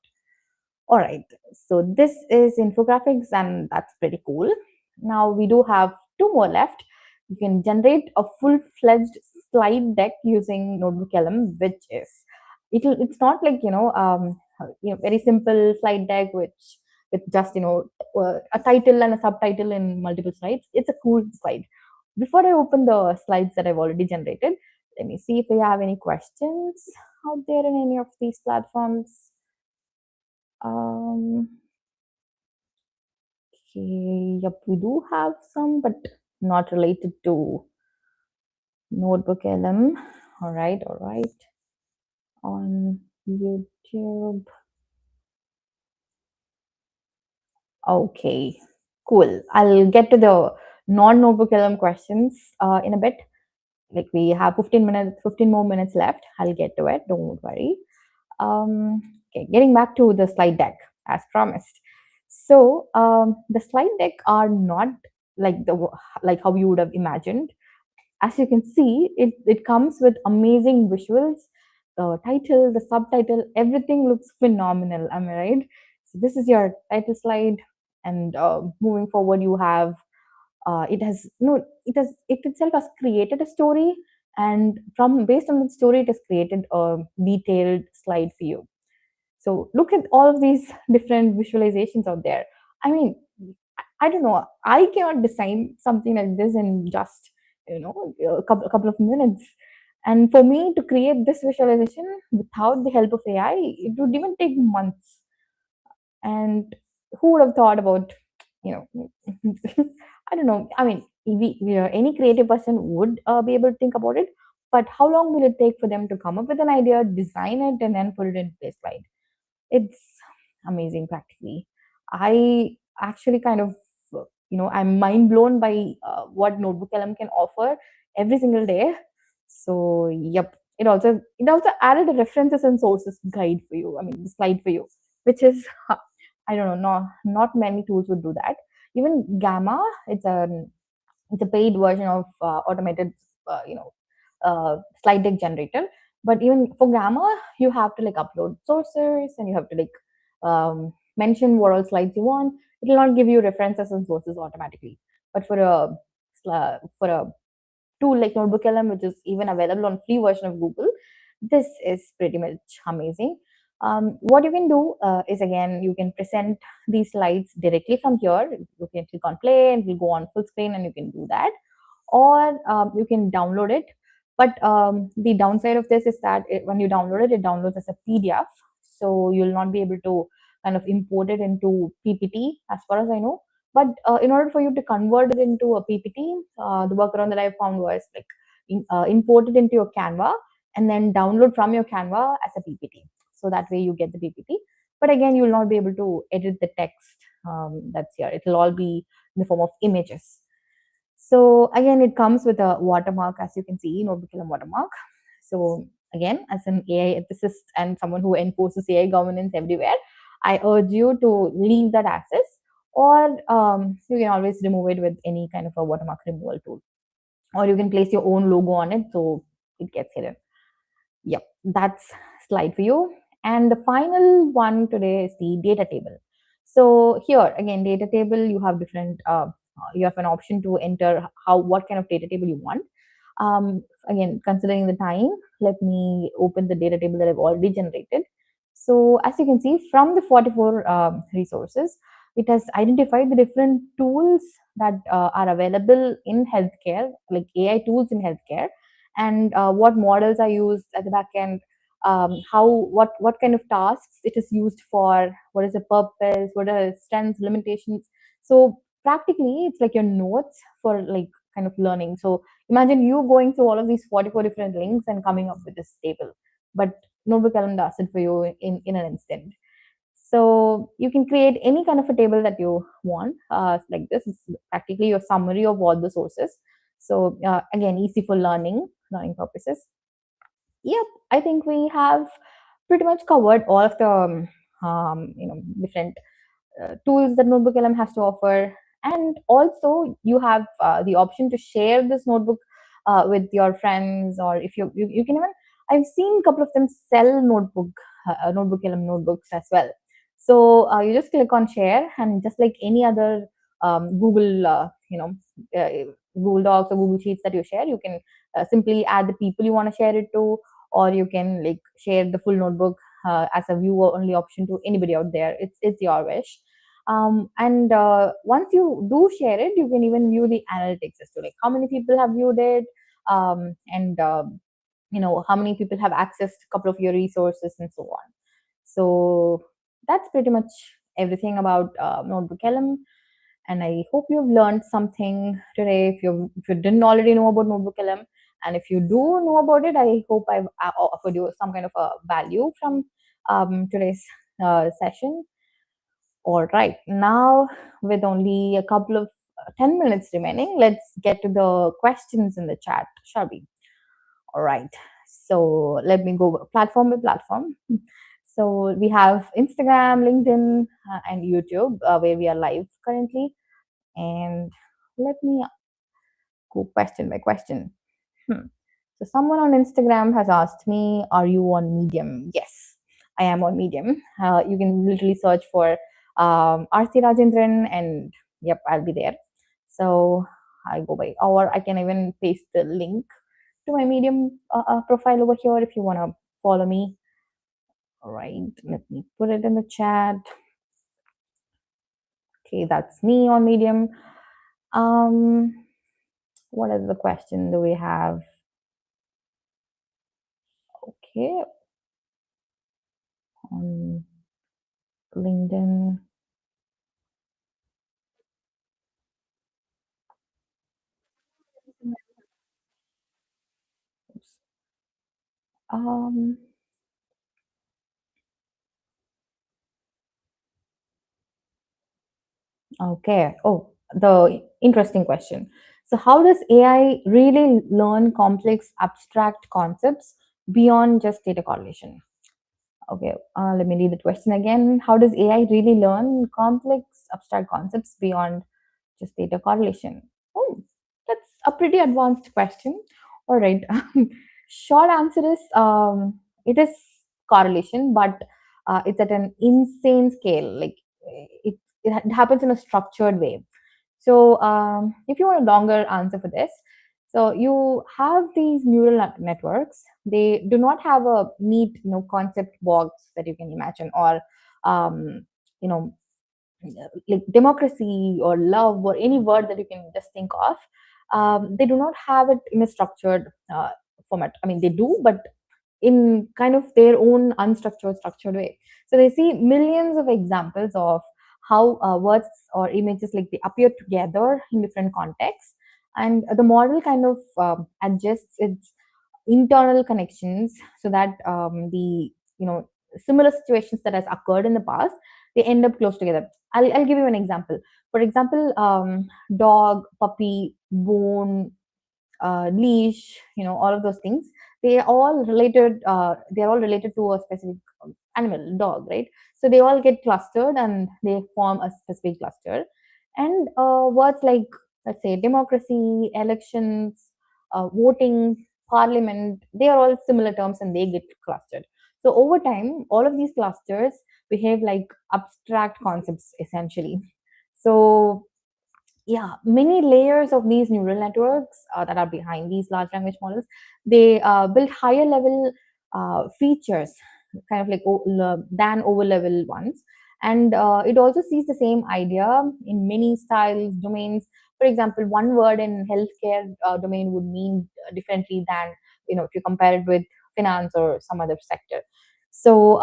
All right, so this is infographics, and that's pretty cool. Now we do have two more left. You can generate a full-fledged slide deck using NotebookLM, which is it's not like very simple slide deck with just a title and a subtitle in multiple slides. It's a cool slide. Before I open the slides that I've already generated, let me see if we have any questions out there in any of these platforms. Okay, yep, we do have some, but not related to NotebookLM. All right. On YouTube. Okay, cool. I'll get to the non-NotebookLM questions in a bit. Like we have 15 more minutes left. I'll get to it. Don't worry. Okay, getting back to the slide deck as promised. So the slide deck are not like how you would have imagined. As you can see, it comes with amazing visuals. The title, the subtitle, everything looks phenomenal. Am I right? So this is your title slide, and moving forward, you have it itself has created a story, and based on the story, it has created a detailed slide for you. So look at all of these different visualizations out there. I mean, I don't know. I cannot design something like this in just a couple of minutes. And for me to create this visualization without the help of AI, it would even take months. And who would have thought about, I don't know. I mean, any creative person would be able to think about it. But how long will it take for them to come up with an idea, design it, and then put it in place? Slide? It's amazing, practically. I actually kind of, I'm mind blown by what NotebookLM can offer every single day. So, yep. It also added a references and sources guide for you. I mean, the slide for you, which is, I don't know, not many tools would do that. Even Gamma, it's a paid version of automated, slide deck generator. But even for Gamma, you have to like upload sources, and you have to like mention what all slides you want. It will not give you references and sources automatically. But for a tool like NotebookLM, which is even available on free version of Google, this is pretty much amazing. What you can do is, again, you can present these slides directly from here. You can click on play and it will go on full screen, and you can do that. Or you can download it. But the downside of this is that when you download it, it downloads as a PDF. So you'll not be able to kind of import it into PPT, as far as I know. But in order for you to convert it into a PPT, the workaround that I found was like import it into your Canva and then download from your Canva as a PPT. So that way you get the PPT. But again, you will not be able to edit the text that's here. It will all be in the form of images. So again, it comes with a watermark, as you can see, NotebookLM watermark. So again, as an AI ethicist and someone who enforces AI governance everywhere, I urge you to leave that as is, or you can always remove it with any kind of a watermark removal tool, or you can place your own logo on it so it gets hidden. Yep, that's slide for you. And the final one today is the data table. So here again, data table, you have different you have an option to enter what kind of data table you want. Again, considering the time, let me open the data table that I've already generated. So as you can see, from the 44 resources, it has identified the different tools that are available in healthcare, like AI tools in healthcare, and what models are used at the back end, what kind of tasks it is used for, what is the purpose, what are its strengths, limitations. So practically, it's like your notes for like kind of learning. So imagine you going through all of these 44 different links and coming up with this table, but NotebookLM does it for you in an instant. So you can create any kind of a table that you want. Like this is practically your summary of all the sources. So again, easy for learning purposes. Yep, I think we have pretty much covered all of the different tools that NotebookLM has to offer. And also, you have the option to share this notebook with your friends, or if you can even. I've seen a couple of them sell NotebookLM notebooks as well. So you just click on share, and just like any other Google, Google Docs or Google Sheets that you share, you can simply add the people you want to share it to, or you can like share the full notebook as a view only option to anybody out there. It's your wish. And once you do share it, you can even view the analytics as to like how many people have viewed it, and how many people have accessed a couple of your resources and so on. So that's pretty much everything about NotebookLM. And I hope you've learned something today. If you didn't already know about NotebookLM, and if you do know about it, I hope I've offered you some kind of a value from today's session. All right, now with only a couple of 10 minutes remaining, let's get to the questions in the chat, shall we? All right, so let me go platform by platform. So we have Instagram, LinkedIn, and YouTube, where we are live currently. And let me go question by question. So someone on Instagram has asked me, are you on Medium? Yes, I am on Medium. You can literally search for Arthi Rajendran, and yep, I'll be there. So I go by, or I can even paste the link to my Medium profile over here if you want to follow me. All right, let me put it in the chat. Okay, that's me on Medium. What is the question do we have? Okay, on LinkedIn. Okay. Oh, the interesting question. So how does AI really learn complex abstract concepts beyond just data correlation? Okay, let me read the question again. How does AI really learn complex abstract concepts beyond just data correlation? Oh, that's a pretty advanced question. All right. Short answer is it is correlation, but it's at an insane scale. Like it happens in a structured way. So if you want a longer answer for this, so you have these neural networks. They do not have a neat, concept box that you can imagine, or you know, like democracy or love or any word that you can just think of. They do not have it in a structured format. I mean, they do, but in kind of their own structured way. So they see millions of examples of how words or images, like, they appear together in different contexts, and the model kind of adjusts its internal connections so that the similar situations that has occurred in the past, they end up close together. I'll give you an example. For example, dog, puppy, bone, leash, all of those things, they're all related to a specific animal, dog, right? So they all get clustered and they form a specific cluster. And words like, let's say, democracy, elections, voting, parliament, they are all similar terms and they get clustered. So over time, all of these clusters behave like abstract concepts essentially. So yeah, many layers of these neural networks that are behind these large language models, they build higher level features, kind of like than over level ones. And it also sees the same idea in many styles, domains. For example, one word in healthcare domain would mean differently than, if you compare it with finance or some other sector. So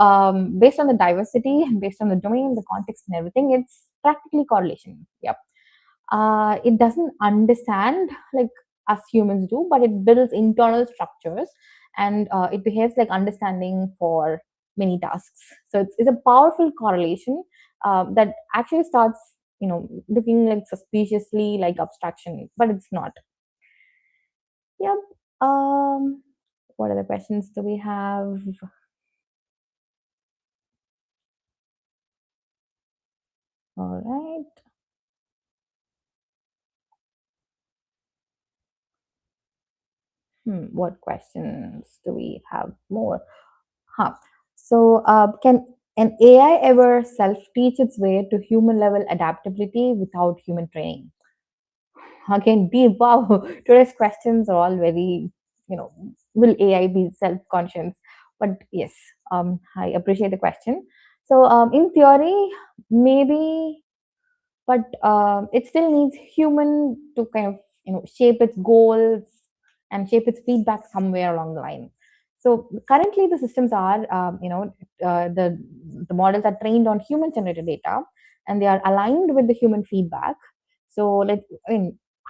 based on the diversity, based on the domain, the context and everything, it's practically correlation. Yep. It doesn't understand like us humans do, but it builds internal structures, and it behaves like understanding for many tasks. So it's a powerful correlation that actually starts, looking like suspiciously like abstraction, but it's not. Yep. What other questions do we have? All right. What questions do we have more? So can an AI ever self-teach its way to human-level adaptability without human training? Again, deep. Wow, today's questions are all very, will AI be self-conscious? But yes, I appreciate the question. So in theory, maybe, but it still needs human to kind of, shape its goals and shape its feedback somewhere along the line. So currently the systems are, the models are trained on human generated data, and they are aligned with the human feedback. So like,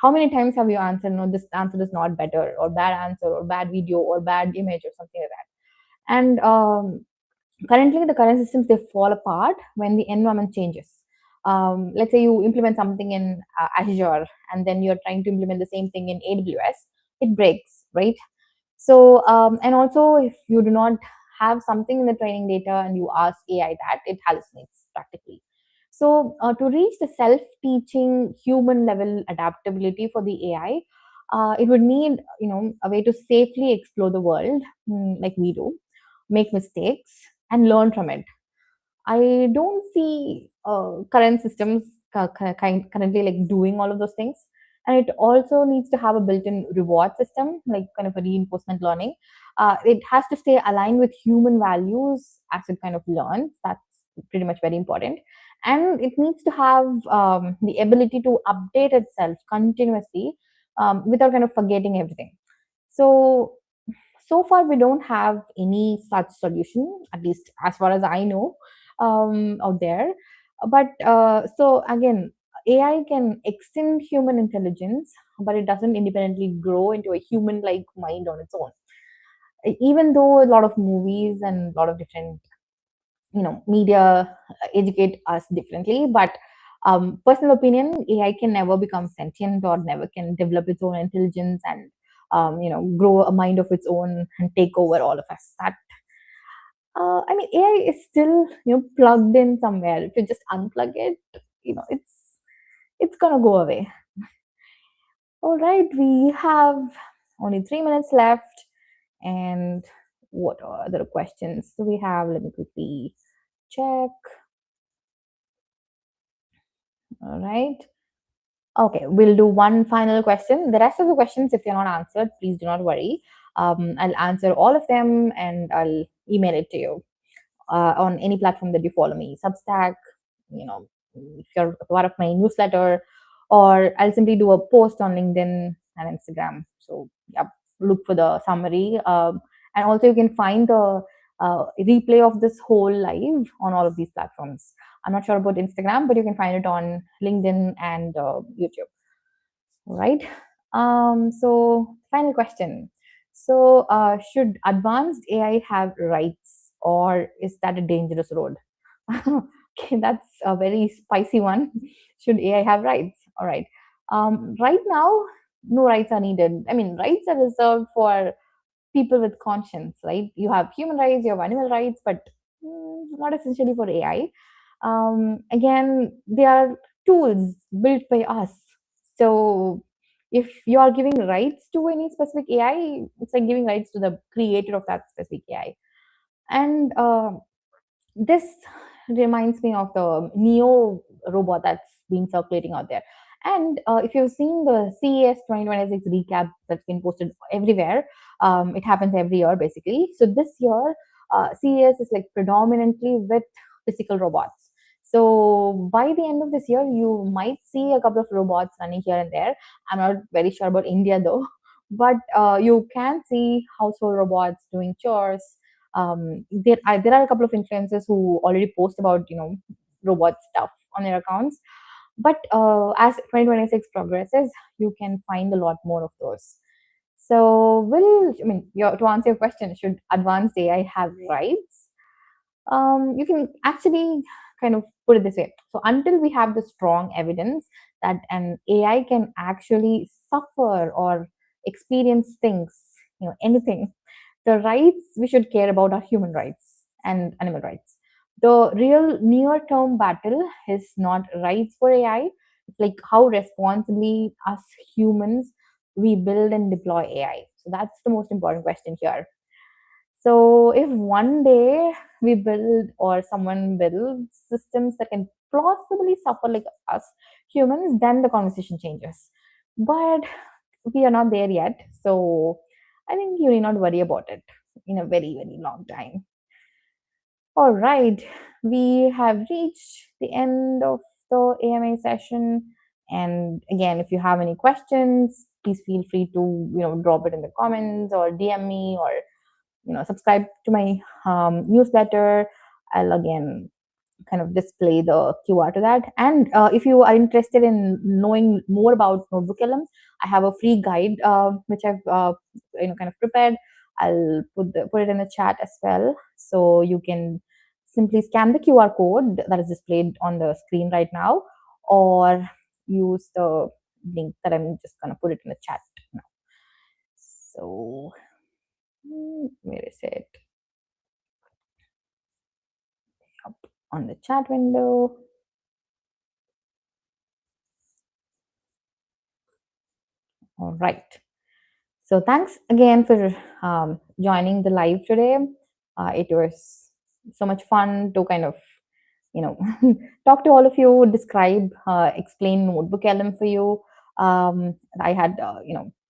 how many times have you answered, no, this answer is not better, or bad answer, or bad video, or bad image, or something like that? And currently the current systems, they fall apart when the environment changes. Let's say you implement something in Azure, and then you're trying to implement the same thing in AWS, it breaks, right? So and also, if you do not have something in the training data and you ask AI that, it hallucinates practically. So to reach the self-teaching human level adaptability for the AI, it would need, a way to safely explore the world, like we do, make mistakes, and learn from it. I don't see current systems currently like doing all of those things. And it also needs to have a built-in reward system, like kind of a reinforcement learning. It has to stay aligned with human values as it kind of learns. That's pretty much very important. And it needs to have the ability to update itself continuously without kind of forgetting everything. So far we don't have any such solution, at least as far as I know, out there. But so again, AI can extend human intelligence, but it doesn't independently grow into a human like mind on its own. Even though a lot of movies and a lot of different, media educate us differently, but personal opinion, AI can never become sentient, or never can develop its own intelligence and grow a mind of its own and take over all of us. That I mean, AI is still, plugged in somewhere. If you just unplug it, it's gonna go away. All right, we have only 3 minutes left, and what other questions do we have? Let me quickly check. All right. Okay, we'll do one final question. The rest of the questions, if they're not answered, please do not worry. I'll answer all of them, and I'll email it to you on any platform that you follow me. Substack, if you're part of my newsletter, or I'll simply do a post on LinkedIn and Instagram. So yeah, look for the summary. And also you can find the replay of this whole live on all of these platforms. I'm not sure about Instagram, but you can find it on LinkedIn and YouTube. All right. So final question. So should advanced AI have rights, or is that a dangerous road? Okay, that's a very spicy one. Should AI have rights? All right. Right now, no rights are needed. I mean, rights are reserved for people with conscience, right? You have human rights, you have animal rights, but not essentially for AI. Again, they are tools built by us. So if you are giving rights to any specific AI, it's like giving rights to the creator of that specific AI. And this reminds me of the Neo robot that's been circulating out there. And if you've seen the CES 2026 recap that's been posted everywhere, it happens every year basically. So this year, CES is like predominantly with physical robots. So by the end of this year, you might see a couple of robots running here and there. I'm not very sure about India though, but you can see household robots doing chores. There are a couple of influencers who already post about robot stuff on their accounts. But as 2026 progresses, you can find a lot more of those. So, to answer your question, should advanced AI have rights? You can actually kind of put it this way. So, until we have the strong evidence that an AI can actually suffer or experience things, anything, the rights we should care about are human rights and animal rights. The real near-term battle is not rights for AI. It's like how responsibly us humans we build and deploy AI. So that's the most important question here. So if one day we build or someone builds systems that can plausibly suffer like us humans, then the conversation changes. But we are not there yet. So I think you need not worry about it in a very, very long time. All right, we have reached the end of the AMA session. And again, if you have any questions, please feel free to drop it in the comments or DM me or subscribe to my newsletter. I'll again kind of display the QR to that. And if you are interested in knowing more about NotebookLM, I have a free guide which I've kind of prepared. I'll put it in the chat as well, so you can simply scan the QR code that is displayed on the screen right now, or use the link that I'm just gonna put it in the chat now. So where is it? Up on the chat window. All right. So thanks again for joining the live today. It was so much fun to kind of, talk to all of you, describe, explain NotebookLM for you. I had,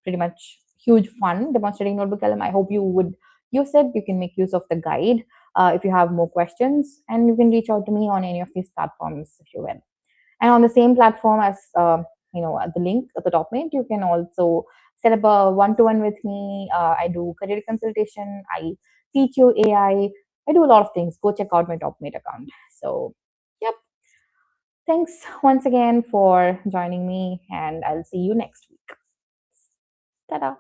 pretty much huge fun demonstrating NotebookLM. I hope you would use it. You can make use of the guide if you have more questions, and you can reach out to me on any of these platforms if you will. And on the same platform as, at the link at the top mate, you can also set up a one-to-one with me. I do career consultation. I teach you AI. I do a lot of things. Go check out my top mate account. So, yep. Thanks once again for joining me, and I'll see you next week. Ta-da.